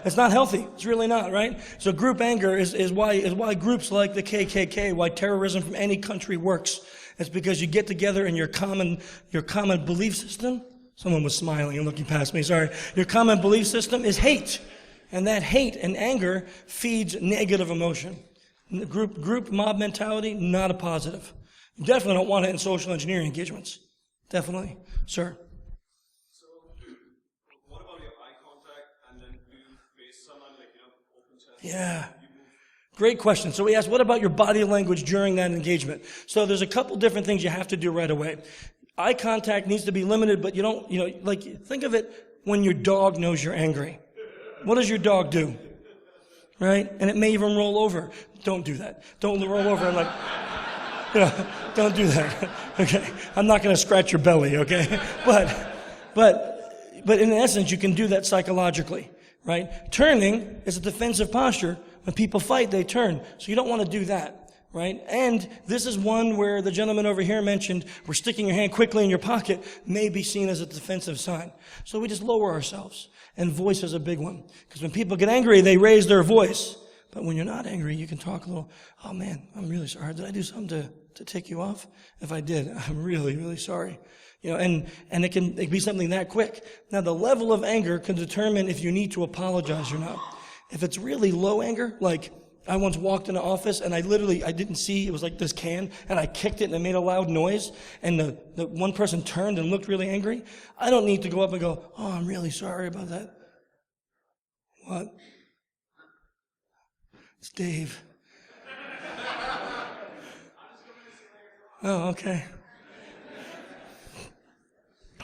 It's not healthy. It's really not, right? So group anger is why groups like the KKK, why terrorism from any country works. It's because you get together in your common belief system. Someone was smiling and looking past me, sorry. Your common belief system is hate. And that hate and anger feeds negative emotion. Group mob mentality, not a positive. You definitely don't want it in social engineering engagements. Definitely. Sir. So, what about your eye contact and then you face someone like, open chest? Yeah. Great question. So we asked, what about your body language during that engagement? So there's a couple different things you have to do right away. Eye contact needs to be limited, but you don't, like, think of it when your dog knows you're angry. What does your dog do? Right? And it may even roll over. Don't do that. Don't roll over and don't do that. Okay? I'm not going to scratch your belly, okay? But in essence, you can do that psychologically, right? Turning is a defensive posture. When people fight, they turn. So you don't want to do that, right? And this is one where the gentleman over here mentioned where sticking your hand quickly in your pocket may be seen as a defensive sign. So we just lower ourselves. And voice is a big one. Because when people get angry, they raise their voice. But when you're not angry, you can talk a little, oh man, I'm really sorry. Did I do something to tick you off? If I did, I'm really, really sorry. And it can be something that quick. Now, the level of anger can determine if you need to apologize or not. If it's really low anger, like I once walked in an office and I didn't see, it was like this can, and I kicked it and it made a loud noise, and the one person turned and looked really angry, I don't need to go up and go, oh, I'm really sorry about that. What? It's Dave. Oh, okay.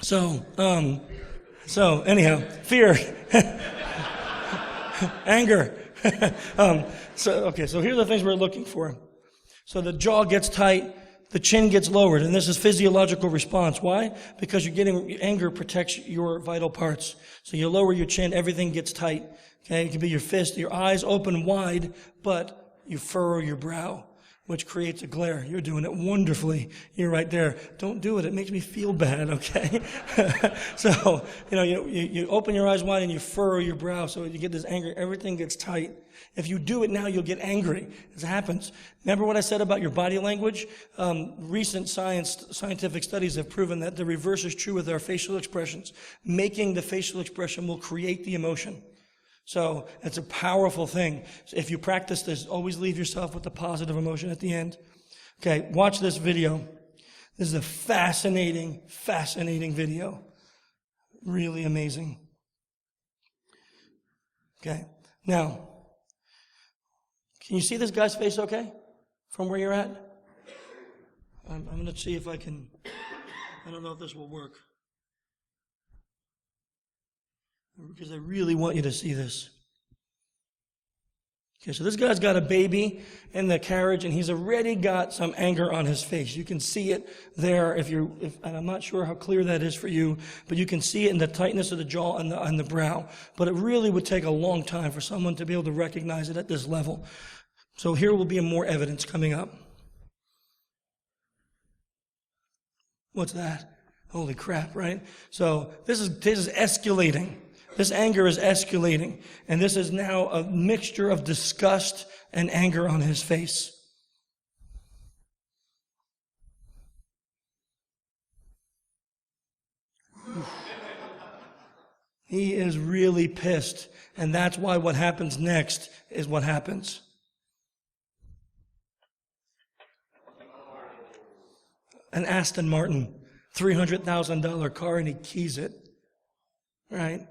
So anyhow, fear. Anger. So here's the things we're looking for. So the jaw gets tight, the chin gets lowered, and this is physiological response. Why? Because anger protects your vital parts. So you lower your chin, everything gets tight. Okay, it can be your fist, your eyes open wide, but you furrow your brow, which creates a glare. You're doing it wonderfully. You're right there. Don't do it. It makes me feel bad, okay? So, you open your eyes wide and you furrow your brow so you get this anger. Everything gets tight. If you do it now, you'll get angry. This happens. Remember what I said about your body language? Recent scientific studies have proven that the reverse is true with our facial expressions. Making the facial expression will create the emotion. So it's a powerful thing. So if you practice this, always leave yourself with a positive emotion at the end. Okay, watch this video. This is a fascinating, fascinating video. Really amazing. Okay, now, can you see this guy's face okay? From where you're at? I'm going to see if I can, I don't know if this will work. Because I really want you to see this. Okay, so this guy's got a baby in the carriage, and he's already got some anger on his face. You can see it there, and I'm not sure how clear that is for you, but you can see it in the tightness of the jaw and the brow. But it really would take a long time for someone to be able to recognize it at this level. So here will be more evidence coming up. What's that? Holy crap, right? So this is escalating. This anger is escalating, and this is now a mixture of disgust and anger on his face. He is really pissed, and that's why what happens next is what happens. An Aston Martin, $300,000 car, and he keys it, right?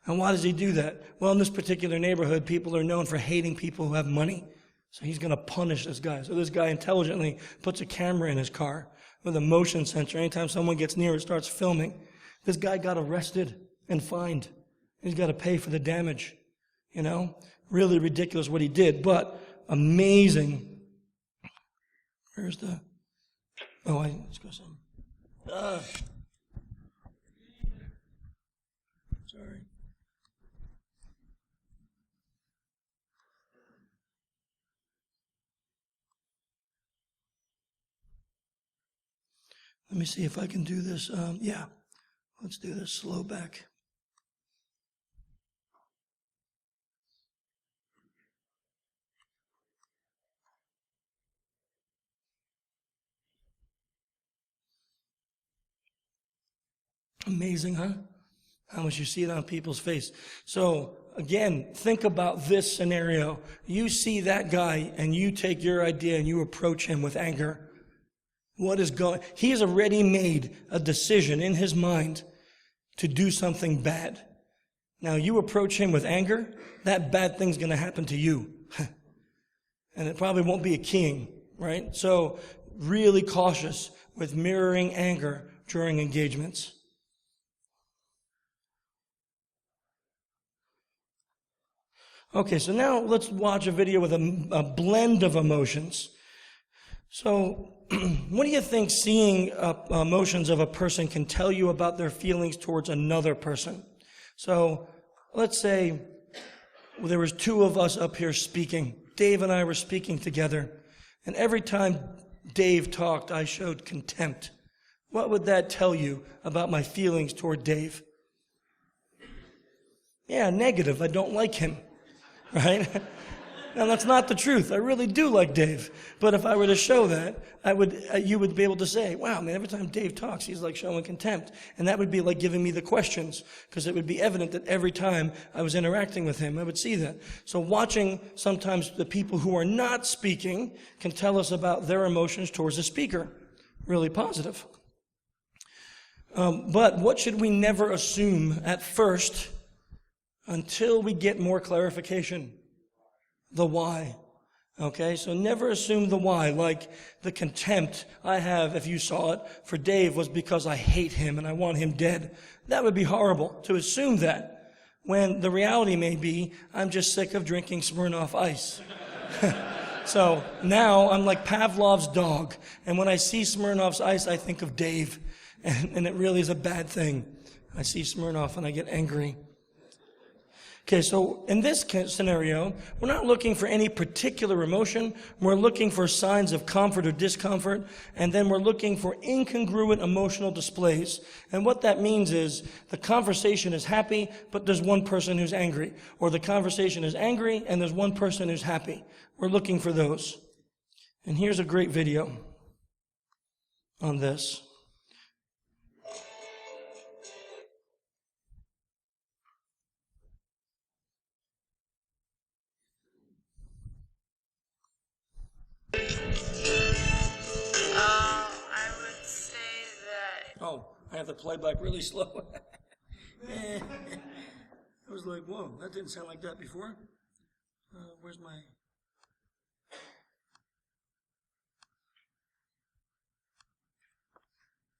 And why does he do that? Well, in this particular neighborhood, people are known for hating people who have money. So he's going to punish this guy. So this guy intelligently puts a camera in his car with a motion sensor. Anytime someone gets near, it starts filming. This guy got arrested and fined. He's got to pay for the damage. Really ridiculous what he did, but amazing. Where's the... let's go some. Sorry. Let me see if I can do this. Yeah, let's do this. Slow back. Amazing, huh? How much you see it on people's face. So, again, think about this scenario. You see that guy and you take your idea and you approach him with anger. He has already made a decision in his mind to do something bad. Now you approach him with anger, that bad thing's going to happen to you. And it probably won't be a king, right? So really cautious with mirroring anger during engagements. Okay, so now let's watch a video with a blend of emotions. So, what do you think seeing emotions of a person can tell you about their feelings towards another person? So, let's say there was two of us up here speaking. Dave and I were speaking together, and every time Dave talked, I showed contempt. What would that tell you about my feelings toward Dave? Yeah, negative. I don't like him. Right? Now that's not the truth. I really do like Dave. But if I were to show that, you would be able to say, wow, man, every time Dave talks, he's like showing contempt. And that would be like giving me the questions, because it would be evident that every time I was interacting with him, I would see that. So watching sometimes the people who are not speaking can tell us about their emotions towards the speaker. Really positive. But what should we never assume at first until we get more clarification? The why. Okay, so never assume the why, like the contempt I have, if you saw it, for Dave was because I hate him and I want him dead. That would be horrible to assume that, when the reality may be, I'm just sick of drinking Smirnoff Ice. So now I'm like Pavlov's dog, and when I see Smirnoff's Ice, I think of Dave, and it really is a bad thing. I see Smirnoff and I get angry. Okay, so in this scenario, we're not looking for any particular emotion. We're looking for signs of comfort or discomfort, and then we're looking for incongruent emotional displays. And what that means is the conversation is happy, but there's one person who's angry. Or the conversation is angry, and there's one person who's happy. We're looking for those. And here's a great video on this. I would say that. Oh, I have the playback really slow. I was like, whoa, that didn't sound like that before. Where's my...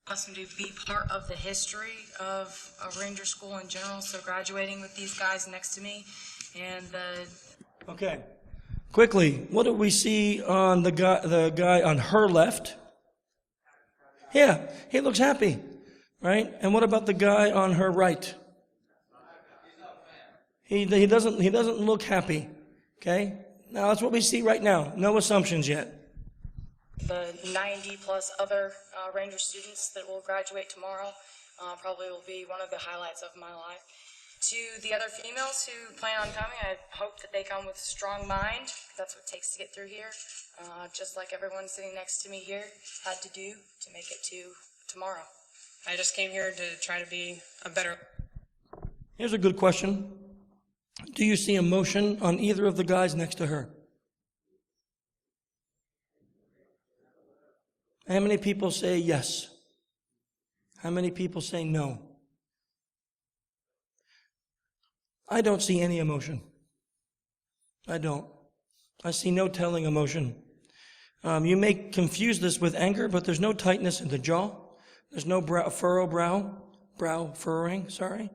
Awesome to be part of the history of Ranger School in general, so graduating with these guys next to me, and Okay. Quickly, what do we see on the guy on her left? Yeah, he looks happy, right? And what about the guy on her right? He doesn't look happy. Okay? Now that's what we see right now. No assumptions yet. the 90 plus other Ranger students that will graduate tomorrow probably will be one of the highlights of my life. To the other females who plan on coming, I hope that they come with a strong mind. That's what it takes to get through here, just like everyone sitting next to me here had to do to make it to tomorrow. I just came here to try to be a better... Here's a good question. Do you see emotion on either of the guys next to her? How many people say yes? How many people say no? I don't see any emotion. I don't. I see no telling emotion. You may confuse this with anger, but there's no tightness in the jaw. There's no brow furrowing, sorry.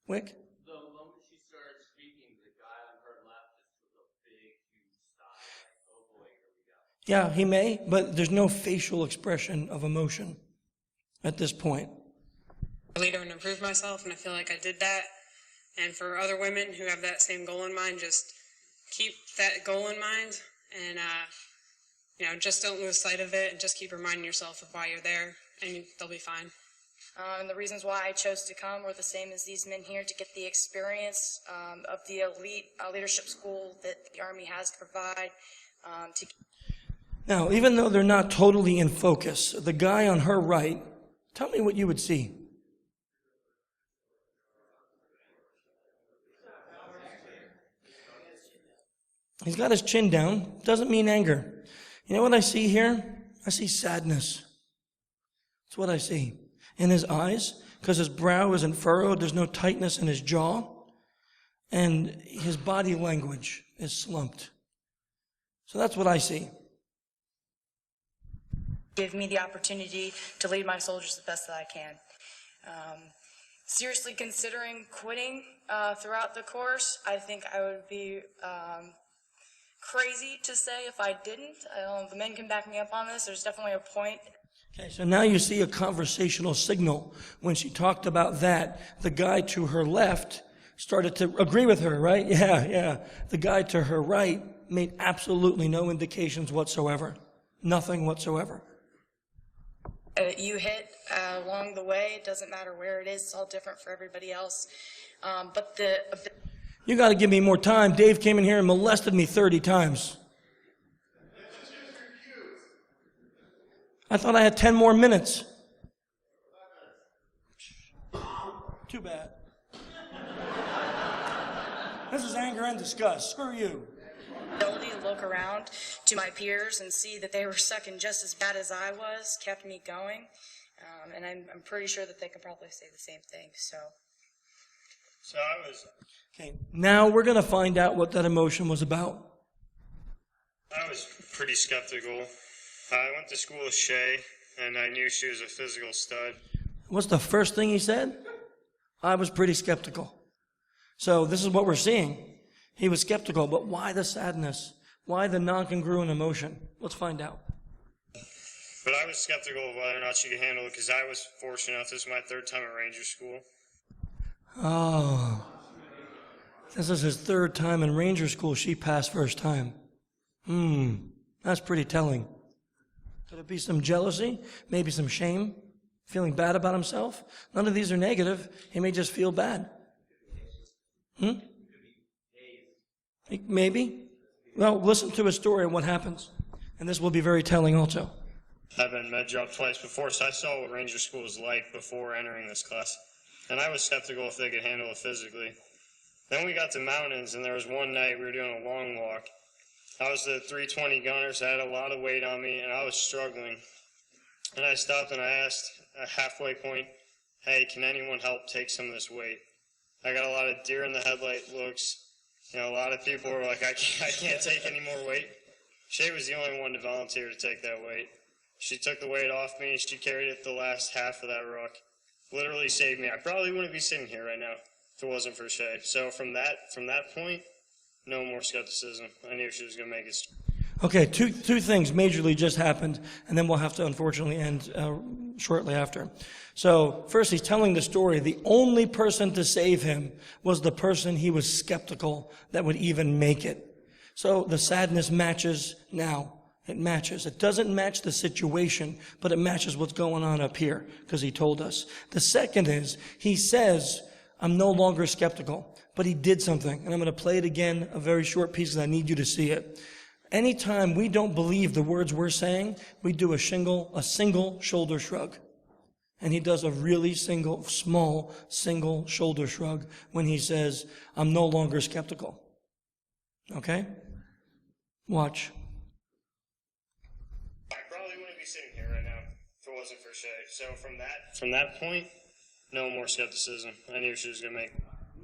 Wick? The moment she started speaking, the guy on her left just took a big, huge sigh, like, oh boy, here we go. Yeah, he may, but there's no facial expression of emotion at this point. leader and improve myself, and I feel like I did that. And for other women who have that same goal in mind, just keep that goal in mind, and just don't lose sight of it, and just keep reminding yourself of why you're there, and they'll be fine. And the reasons why I chose to come were the same as these men here, to get the experience of the elite leadership school that the Army has to provide. Now, even though they're not totally in focus, the guy on her right, tell me what you would see. He's got his chin down. Doesn't mean anger. You know what I see here? I see sadness. That's what I see. In his eyes, because his brow isn't furrowed, there's no tightness in his jaw, and his body language is slumped. So that's what I see. Give me the opportunity to lead my soldiers the best that I can. Seriously considering quitting throughout the course. I think I would be crazy to say if I didn't. The men can back me up on this. There's definitely a point. Okay, so now you see a conversational signal. When she talked about that, the guy to her left started to agree with her, right? Yeah. The guy to her right made absolutely no indications whatsoever. Nothing whatsoever. You hit along the way. It doesn't matter where it is. It's all different for everybody else. But you got to give me more time. Dave came in here and molested me 30 times. I thought I had 10 more minutes. Too bad. This is anger and disgust. Screw you. Ability to look around to my peers and see that they were sucking just as bad as I was kept me going. And I'm pretty sure that they could probably say the same thing. So I was... Okay, now we're going to find out what that emotion was about. I was pretty skeptical. I went to school with Shay, and I knew she was a physical stud. What's the first thing he said? I was pretty skeptical. So this is what we're seeing. He was skeptical, but why the sadness? Why the non-congruent emotion? Let's find out. But I was skeptical of whether or not she could handle it, because I was fortunate enough. This was my third time at Ranger School. Oh. This is his third time in Ranger School. She passed first time. That's pretty telling. Could it be some jealousy? Maybe some shame? Feeling bad about himself? None of these are negative. He may just feel bad. Maybe. Well, listen to his story and what happens. And this will be very telling also. I've been med job twice before, so I saw what Ranger School was like before entering this class. And I was skeptical if they could handle it physically. Then we got to mountains, and there was one night we were doing a long walk. I was the 320 gunner, so I had a lot of weight on me, and I was struggling. And I stopped and I asked at a halfway point, hey, can anyone help take some of this weight? I got a lot of deer in the headlight looks. A lot of people were like, I can't take any more weight. Shay was the only one to volunteer to take that weight. She took the weight off me, and she carried it the last half of that ruck. Literally saved me. I probably wouldn't be sitting here right now if it wasn't for Shay. So from that point, no more skepticism. I knew she was going to make it. Okay, two things majorly just happened, and then we'll have to unfortunately end shortly after. So first, he's telling the story. The only person to save him was the person he was skeptical that would even make it. So the sadness matches now. It matches. It doesn't match the situation, but it matches what's going on up here, because he told us. The second is, he says, I'm no longer skeptical, but he did something. And I'm going to play it again, a very short piece, because I need you to see it. Anytime we don't believe the words we're saying, we do a single shoulder shrug. And he does a really small single shoulder shrug when he says, I'm no longer skeptical. Okay? Watch. I probably wouldn't be sitting here right now if it wasn't for Shay. So from that point, no more skepticism. I knew she was going to make it.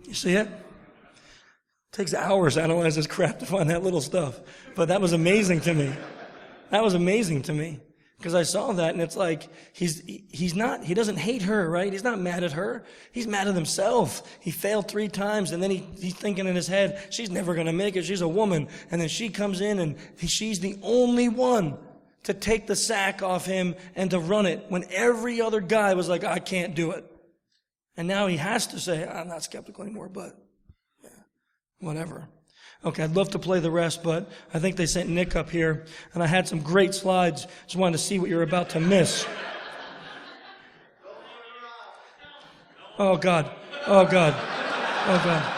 You see it? Takes hours to analyze this crap to find that little stuff. But that was amazing to me. That was amazing to me. Because I saw that, and it's like, he doesn't hate her, right? He's not mad at her. He's mad at himself. He failed 3 times, and then he's thinking in his head, she's never going to make it. She's a woman. And then she comes in, and she's the only one to take the sack off him and to run it, when every other guy was like, I can't do it. And now he has to say, I'm not skeptical anymore, but yeah, whatever. Okay, I'd love to play the rest, but I think they sent Nick up here, and I had some great slides. Just wanted to see what you're about to miss. Oh, God. Oh, God. Oh, God.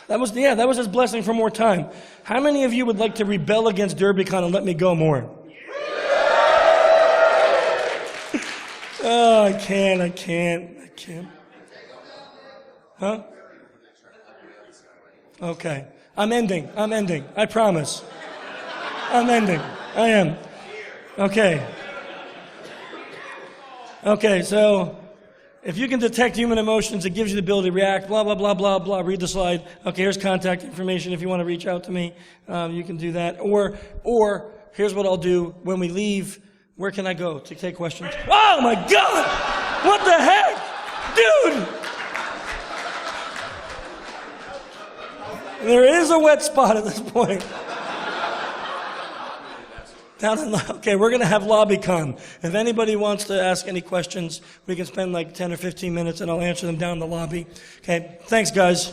That was his blessing for more time. How many of you would like to rebel against Derbycon and let me go more? Oh, I can't. Huh? Okay. I'm ending. I promise. I'm ending. I am. Okay. Okay, so if you can detect human emotions, it gives you the ability to react, blah, blah, blah, blah, blah. Read the slide. Okay, here's contact information. If you want to reach out to me, you can do that. Or here's what I'll do when we leave. Where can I go to take questions? Oh, my God! What the heck? Dude! There is a wet spot at this point. Okay, we're going to have LobbyCon. If anybody wants to ask any questions, we can spend like 10 or 15 minutes and I'll answer them down in the lobby. Okay, thanks guys.